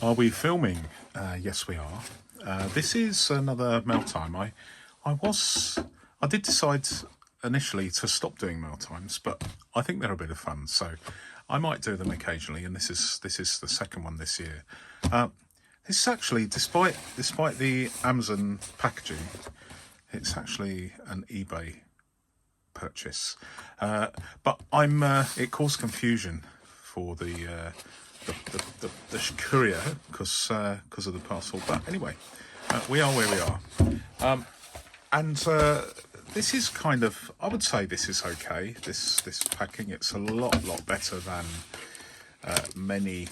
Are we filming? Yes, we are. This is another mail time. I did decide initially to stop doing mail times, but I think they're a bit of fun, so I might do them occasionally. And this is the second one this year. This is actually, despite the Amazon packaging, it's actually an eBay purchase. But it caused confusion for the courier because of the parcel. But anyway, we are where we are, and this is kind of, I would say this is okay. This packing, it's a lot better than many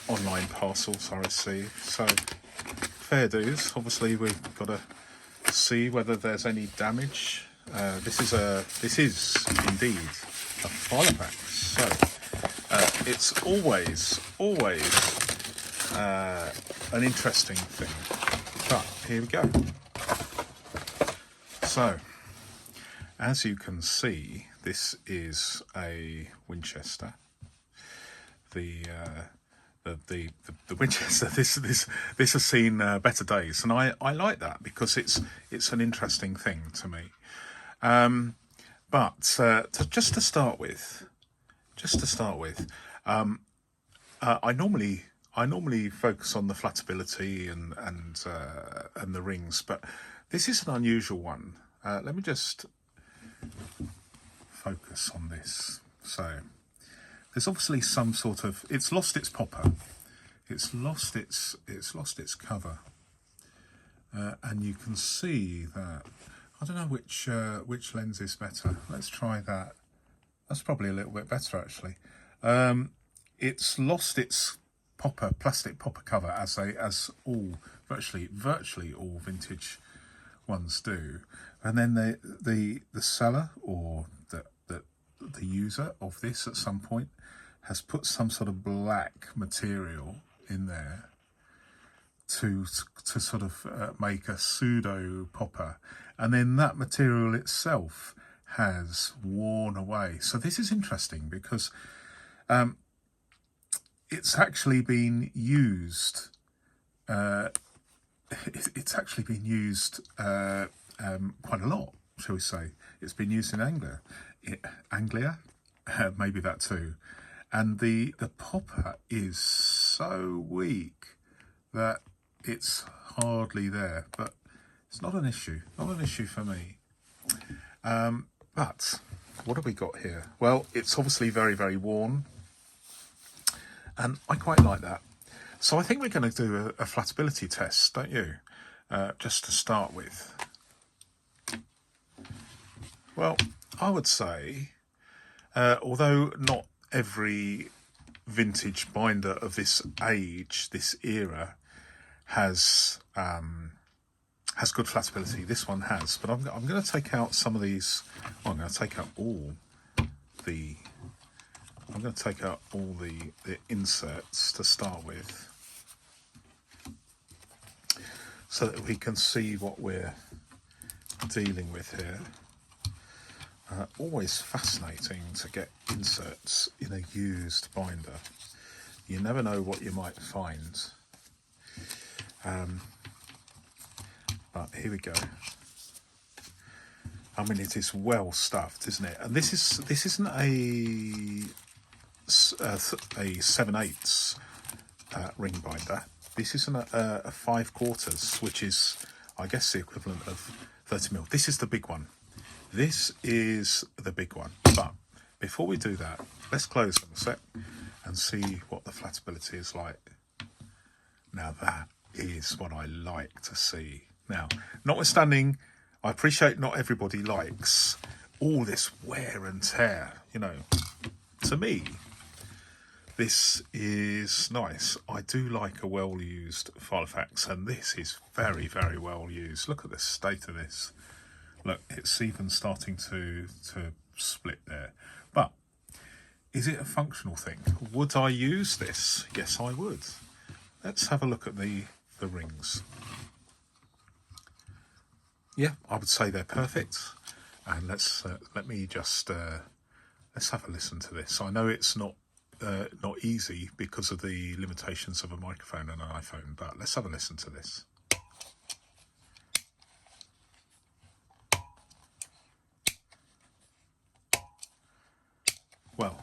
online parcels I receive. So fair dues. Obviously, we've got to see whether there's any damage. This is indeed a Filofax. So. It's always an interesting thing, but here we go. So, as you can see, this is a Winchester. The Winchester. This has seen better days, and I like that because it's an interesting thing to me. But just to start with. I normally focus on the flatability and the rings, but this is an unusual one. Let me just focus on this. So there's obviously some sort of, it's lost its popper, it's lost its cover, and you can see that. I don't know which lens is better. Let's try that. That's probably a little bit better, actually. It's lost its plastic popper cover, as all virtually all vintage ones do. And then the seller or the user of this at some point has put some sort of black material in there to sort of make a pseudo popper, and then that material itself has worn away. So this is interesting because it's actually been used. It's actually been used quite a lot, shall we say? It's been used in Anglia, maybe that too. And the popper is so weak that it's hardly there. But it's not an issue. Not an issue for me. But what have we got here? Well, it's obviously very worn, and I quite like that. So I think we're going to do a flatability test, don't you? Just to start with. Well, I would say, although not every vintage binder of this age, this era, has good flatability. This one has, but I'm going to take out some of these. Well, I'm going to take out all the. I'm going to take out all the inserts to start with, so that we can see what we're dealing with here. Always fascinating to get inserts in a used binder. You never know what you might find. But here we go. I mean, it is well stuffed, isn't it? And this isn't a 7/8 ring binder. This isn't a 5/4, which is, I guess, the equivalent of 30mm. This is the big one. This is the big one. But before we do that, let's close them a sec and see what the flatability is like. Now that is what I like to see. Now, notwithstanding, I appreciate not everybody likes all this wear and tear. You know, to me, this is nice. I do like a well-used Filofax, and this is very well used. Look at the state of this. Look, it's even starting to split there. But is it a functional thing? Would I use this? Yes, I would. Let's have a look at the rings. Yeah, I would say they're perfect. And let me just let's have a listen to this. I know it's not not easy because of the limitations of a microphone and an iPhone. But let's have a listen to this. Well,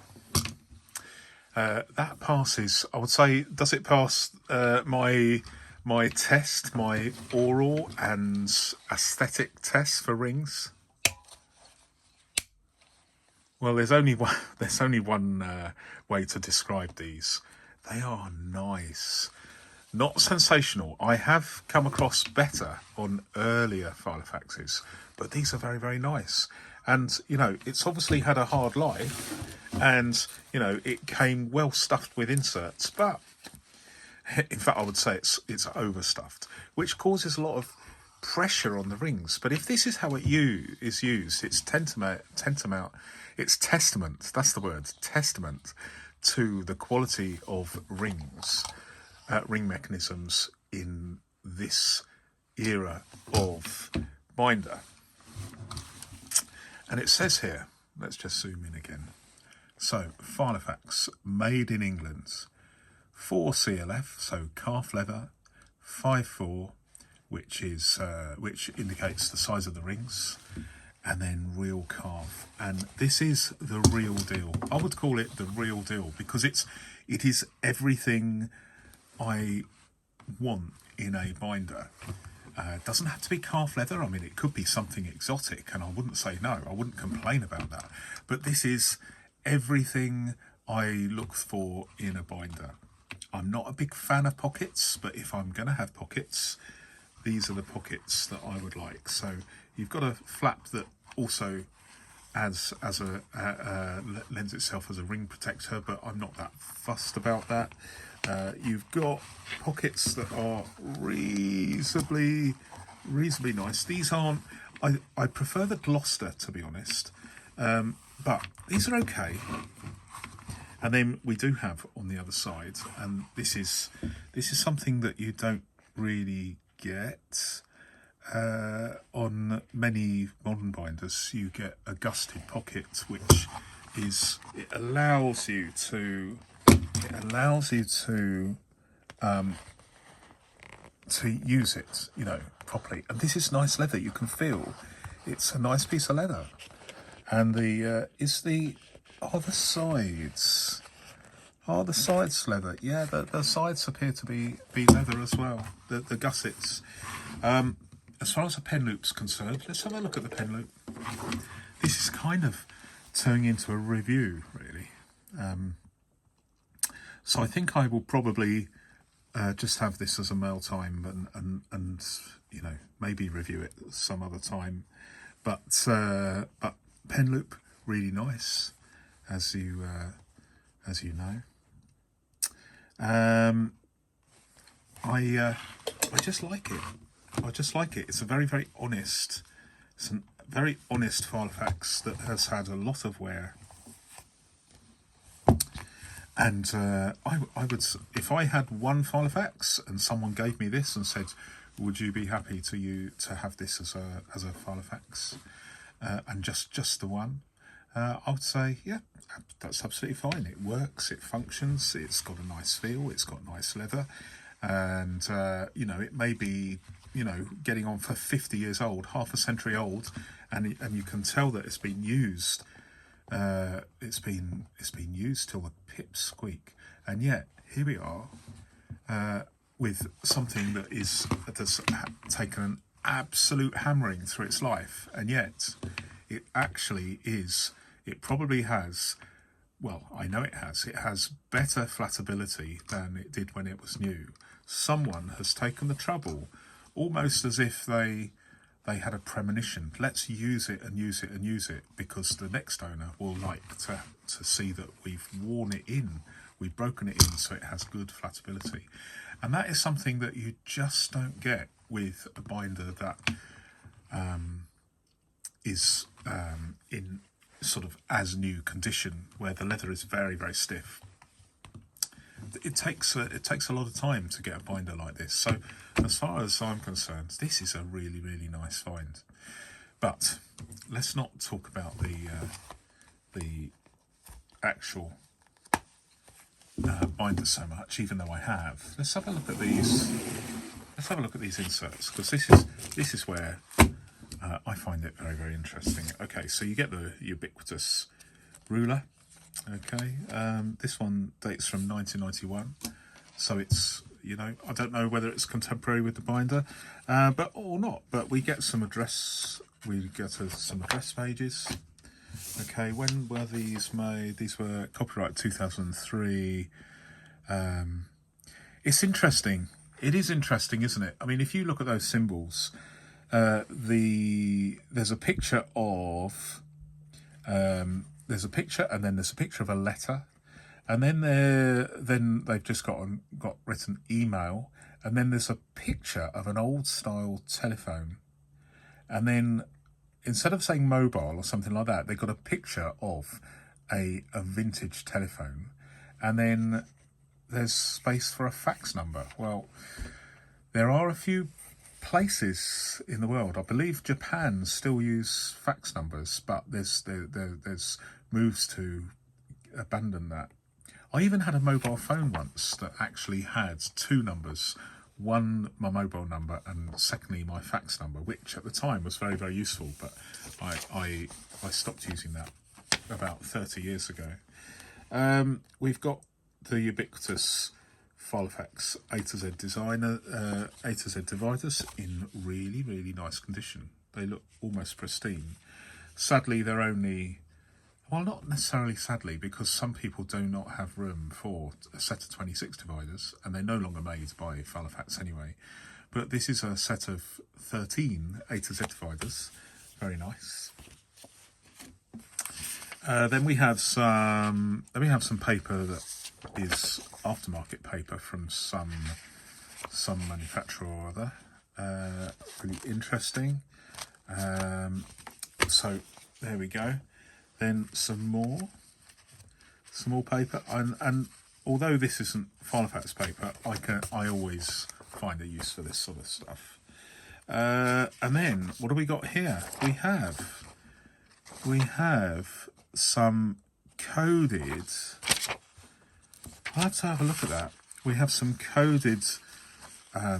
that passes. I would say, does it pass my test, my oral and aesthetic test for rings? Well, there's only one. There's only one way to describe these. They are nice, not sensational. I have come across better on earlier Filofaxes, but these are very, very nice. And you know, it's obviously had a hard life, and you know, it came well stuffed with inserts. But in fact, I would say it's overstuffed, which causes a lot of pressure on the rings. But if this is how it is used, it's testament, that's the word, testament to the quality of rings, ring mechanisms in this era of binder. And it says here, let's just zoom in again. So, Filofax, made in England, 4 CLF, so calf leather, 5/4, which indicates the size of the rings, and then real calf. And this is the real deal. I would call it the real deal because it is everything I want in a binder. It doesn't have to be calf leather. I mean, it could be something exotic, and I wouldn't say no. I wouldn't complain about that. But this is everything I look for in a binder. I'm not a big fan of pockets, but if I'm going to have pockets, these are the pockets that I would like. So you've got a flap that also lends itself as a ring protector, but I'm not that fussed about that. You've got pockets that are reasonably nice. These aren't. I prefer the Gloucester, to be honest, but these are okay. And then we do have on the other side, and this is something that you don't really get on many modern binders. You get a gusted pocket, which allows you to use it, you know, properly. And this is nice leather. You can feel it's a nice piece of leather. And are the sides leather? Yeah, the sides appear to be leather as well. The gussets. As far as the pen loop's concerned, let's have a look at the pen loop. This is kind of turning into a review, really. So I think I will probably just have this as a mail time and you know, maybe review it some other time. But pen loop, really nice, as you know. I just like it. It's a very, very honest. It's a very honest Filofax that has had a lot of wear. And I would, if I had one Filofax and someone gave me this and said, "Would you be happy to have this as a Filofax?" And just the one, I would say, yeah, that's absolutely fine. It works, it functions, it's got a nice feel, it's got nice leather, and you know, it may be, you know, getting on for 50 years old, half a century old, and you can tell that it's been used. It's been used till the pips squeak, and yet here we are with something that's taken an absolute hammering through its life, and yet it actually is. It probably has. Well, I know it has. It has better flatability than it did when it was new. Someone has taken the trouble, almost as if they had a premonition. Let's use it and use it and use it, because the next owner will like to see that we've worn it in, we've broken it in, so it has good flatability. And that is something that you just don't get with a binder that is in sort of as new condition, where the leather is very, very stiff. It takes a lot of time to get a binder like this. So as far as I'm concerned, this is a really, really nice find. But let's not talk about the actual binders so much, even though I have. Let's have a look at these. Let's have a look at these inserts, because this is where I find it very, very interesting. Okay, so you get the ubiquitous ruler. Okay, this one dates from 1991, so it's, you know, I don't know whether it's contemporary with the binder, but or not. But we get some address. We get some address pages. Okay, when were these made? These were copyright 2003. It's interesting. It is interesting, isn't it? I mean, if you look at those symbols, there's a picture of there's a picture, and then there's a picture of a letter, and then they've just got written email, and then there's a picture of an old style telephone, and then instead of saying mobile or something like that, they've got a picture of a vintage telephone, and then there's space for a fax number. Well, there are a few places in the world. I believe Japan still use fax numbers, but there's moves to abandon that. I even had a mobile phone once that actually had two numbers. One, my mobile number, and secondly, my fax number, which at the time was very, very useful, but I stopped using that about 30 years ago. We've got the ubiquitous Filofax A to Z A to Z dividers in really, really nice condition. They look almost pristine. Sadly, they're only, well, not necessarily sadly, because some people do not have room for a set of 26 dividers, and they're no longer made by Filofax anyway. But this is a set of 13 A to Z dividers. Very nice. Then we have some paper that is aftermarket paper from some manufacturer or other. Really interesting. So there we go. Then some more paper, and although this isn't Filofax paper, I always find a use for this sort of stuff. And then what do we got here? We have some coded. I'll have to have a look at that. We have some coded. I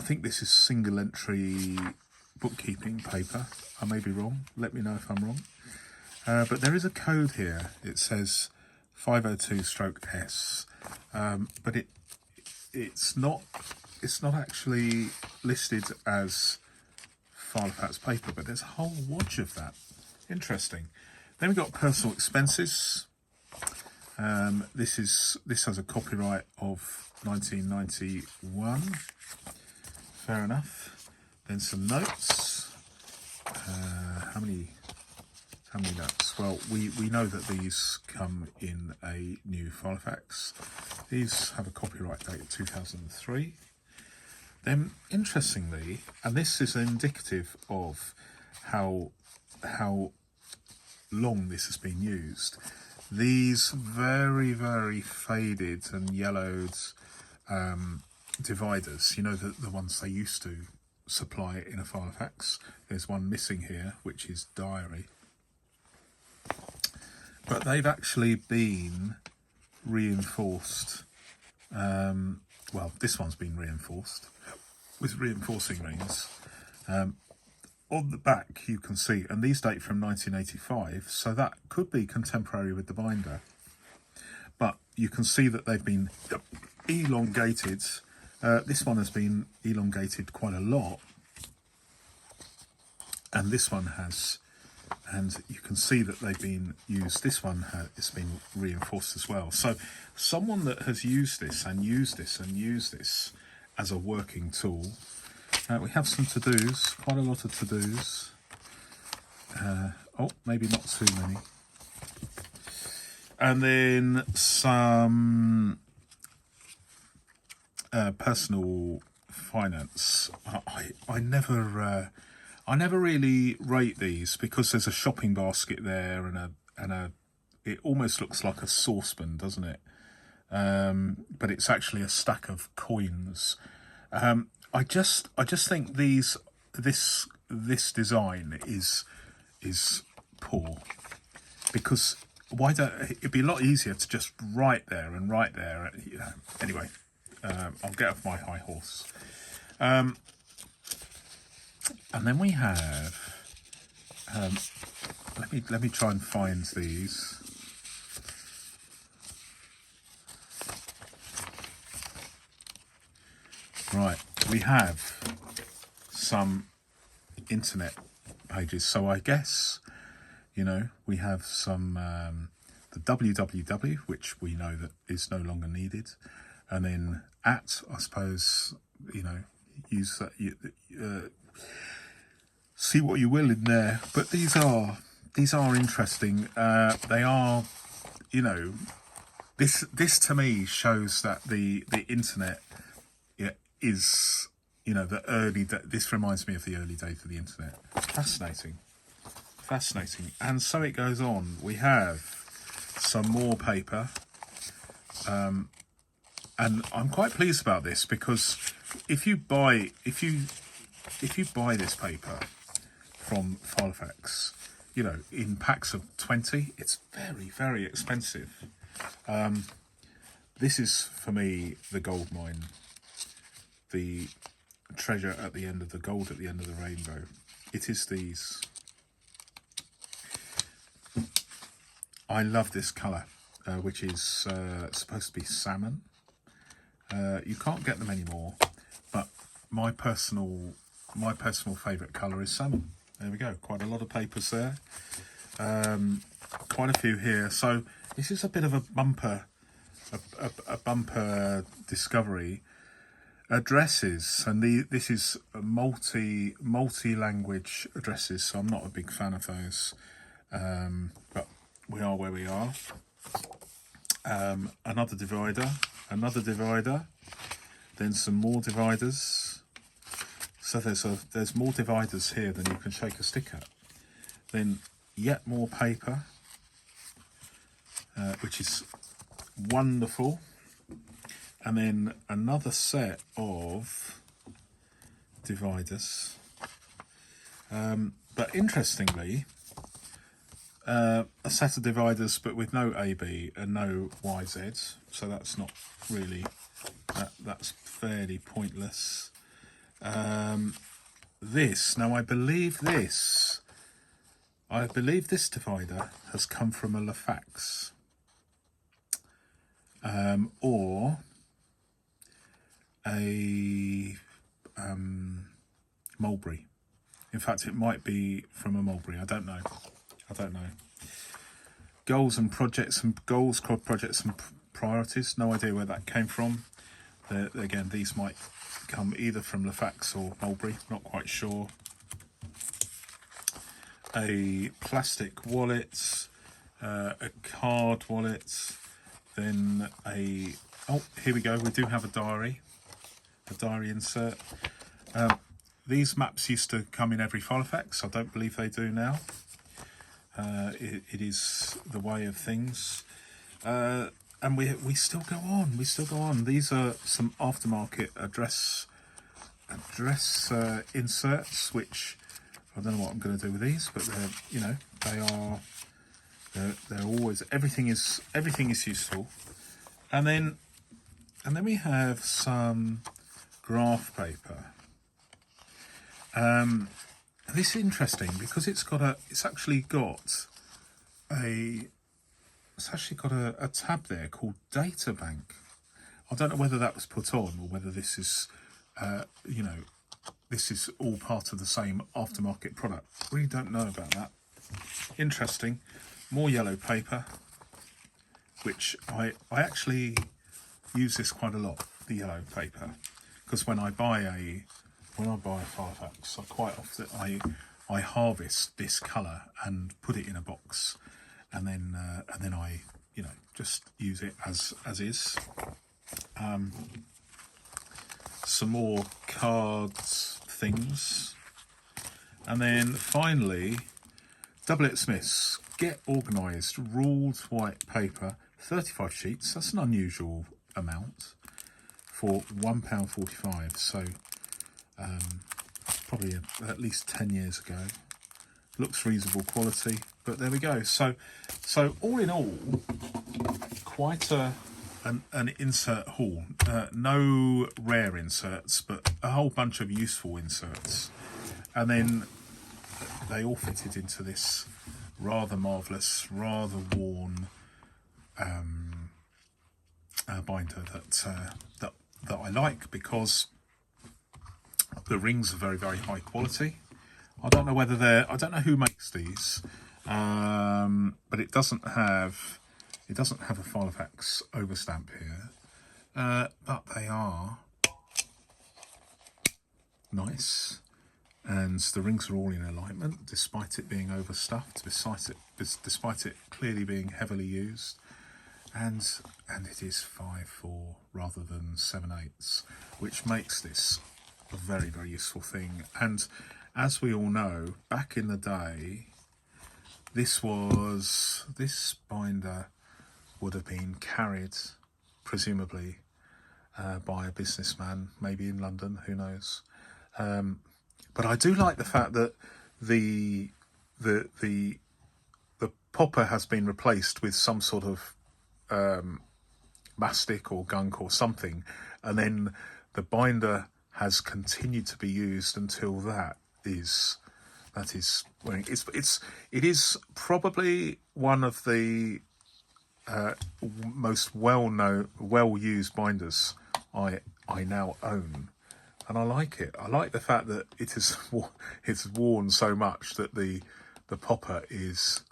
think this is single entry bookkeeping paper. I may be wrong. Let me know if I'm wrong. But there is a code here. It says 502/S, but it's not actually listed as Filofax paper. But there's a whole watch of that. Interesting. Then we've got personal expenses. This has a copyright of 1991. Fair enough. Then some notes. How many notes? Well, we know that these come in a new Filofax. These have a copyright date of 2003. Then, interestingly, and this is indicative of how long this has been used, these very, very faded and yellowed dividers, you know, the ones they used to supply in a Filofax. There's one missing here, which is diary. But they've actually been reinforced. Well, this one's been reinforced with reinforcing rings. On the back you can see, and these date from 1985, so that could be contemporary with the binder. But you can see that they've been elongated. This one has been elongated quite a lot, and this one has, and you can see that they've been used. This one has been reinforced as well. So someone that has used this and used this and used this as a working tool. We have some to-dos, quite a lot of to-dos. Oh, maybe not too many. And then some personal finance. I never really rate these because there's a shopping basket there and a it almost looks like a saucepan, doesn't it? But it's actually a stack of coins. I just think this design is poor, because why don't it'd be a lot easier to just write there and write there. Anyway, I'll get off my high horse. And then we have. Let me try and find these. Right, we have some internet pages. So I guess, we have some the www, which we know that is no longer needed, and then at, I suppose, use that. See what you will in there, but these are interesting. They are, this to me shows that the internet is, the early. This reminds me of the early days of the internet. Fascinating, and so it goes on. We have some more paper, and I'm quite pleased about this because if you buy this paper from Filofax, in packs of 20, it's very, very expensive. This is, for me, the gold mine, the treasure at the end of the gold at the end of the rainbow. It is these. I love this colour, which is supposed to be salmon. You can't get them anymore, but my personal favourite colour is salmon. There we go. Quite a lot of papers there. Quite a few here. So this is a bit of a bumper discovery. Addresses, and this is multi-language addresses. So I'm not a big fan of those, but we are where we are. Another divider, then some more dividers. So there's more dividers here than you can shake a stick at. Then yet more paper, which is wonderful. And then another set of dividers. But interestingly, a set of dividers, but with no AB and no YZ. So that's not really, that's fairly pointless. Now I believe this divider has come from a Filofax, or a Mulberry. In fact, it might be from a Mulberry. I don't know. Goals, projects and priorities. No idea where that came from. Again, these might come either from Filofax or Mulberry. Not quite sure. A plastic wallet, a card wallet, then here we go. We do have a diary insert. These maps used to come in every Filofax. I don't believe they do now. It is the way of things. And we still go on. These are some aftermarket address inserts, which I don't know what I'm going to do with these, but they're always, everything is useful. And then we have some graph paper. This is interesting because it's actually got a tab there called Data Bank. I don't know whether that was put on or whether this is, this is all part of the same aftermarket product. Really don't know about that. Interesting. More yellow paper, which I actually use this quite a lot, the yellow paper, because when I buy a Filofax, I quite often I harvest this colour and put it in a box, and then I just use it as is. Some more cards, things, and then finally, Double Smiths Get Organised ruled white paper, 35 sheets. That's an unusual amount for £1.45. So probably at least 10 years ago. looks reasonable quality, but there we go. So all in all, quite an insert haul. No rare inserts, but a whole bunch of useful inserts, and then they all fitted into this rather marvellous, rather worn binder that I like, because the rings are very, very high quality. I don't know who makes these, but it doesn't have a Filofax overstamp here, but they are nice, and the rings are all in alignment despite it being overstuffed, despite it clearly being heavily used, and it is 5/4 rather than 7/8, which makes this a very, very useful thing. And as we all know, back in the day, this binder would have been carried, presumably, by a businessman, maybe in London, who knows. But I do like the fact that the popper has been replaced with some sort of mastic or gunk or something, and then the binder has continued to be used until that is wearing. It is probably one of the most well-used binders I now own, and I like it. I like the fact that it's worn so much that the popper is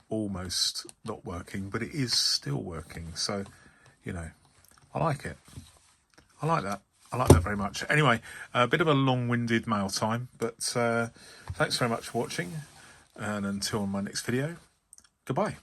almost not working, but it is still working. So, you know, I like it. I like that. I like that very much. Anyway, a bit of a long-winded mail time, but thanks very much for watching, and until my next video, goodbye.